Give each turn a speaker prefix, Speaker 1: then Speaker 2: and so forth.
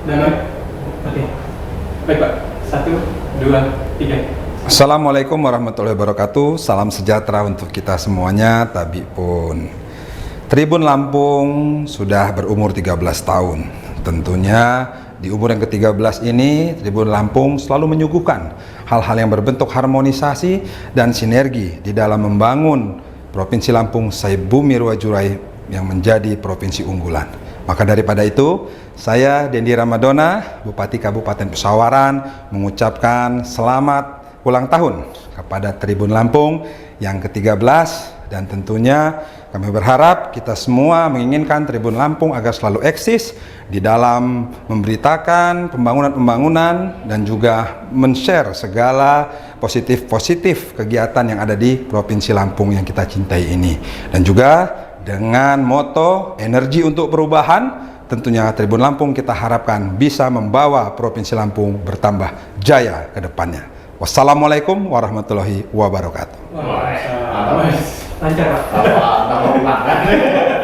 Speaker 1: Dalam. Oke. Baik Pak. 1, 2, 3.
Speaker 2: Assalamualaikum warahmatullahi wabarakatuh. Salam sejahtera untuk kita semuanya. Tabi pun. Tribun Lampung sudah berumur 13 tahun. Tentunya di umur yang ke-13 ini, Tribun Lampung selalu menyuguhkan hal-hal yang berbentuk harmonisasi dan sinergi di dalam membangun Provinsi Lampung Saibumi Ruwajurai yang menjadi provinsi unggulan. Maka daripada itu, saya Dendi Ramadona, Bupati Kabupaten Pesawaran, mengucapkan selamat ulang tahun kepada Tribun Lampung yang ke-13, dan tentunya kami berharap kita semua menginginkan Tribun Lampung agar selalu eksis di dalam memberitakan pembangunan-pembangunan dan juga men-share segala positif-positif kegiatan yang ada di Provinsi Lampung yang kita cintai ini. Dan juga dengan moto energi untuk perubahan, tentunya Tribun Lampung kita harapkan bisa membawa Provinsi Lampung bertambah jaya ke depannya. Wassalamualaikum warahmatullahi wabarakatuh.
Speaker 1: Lancar Pak.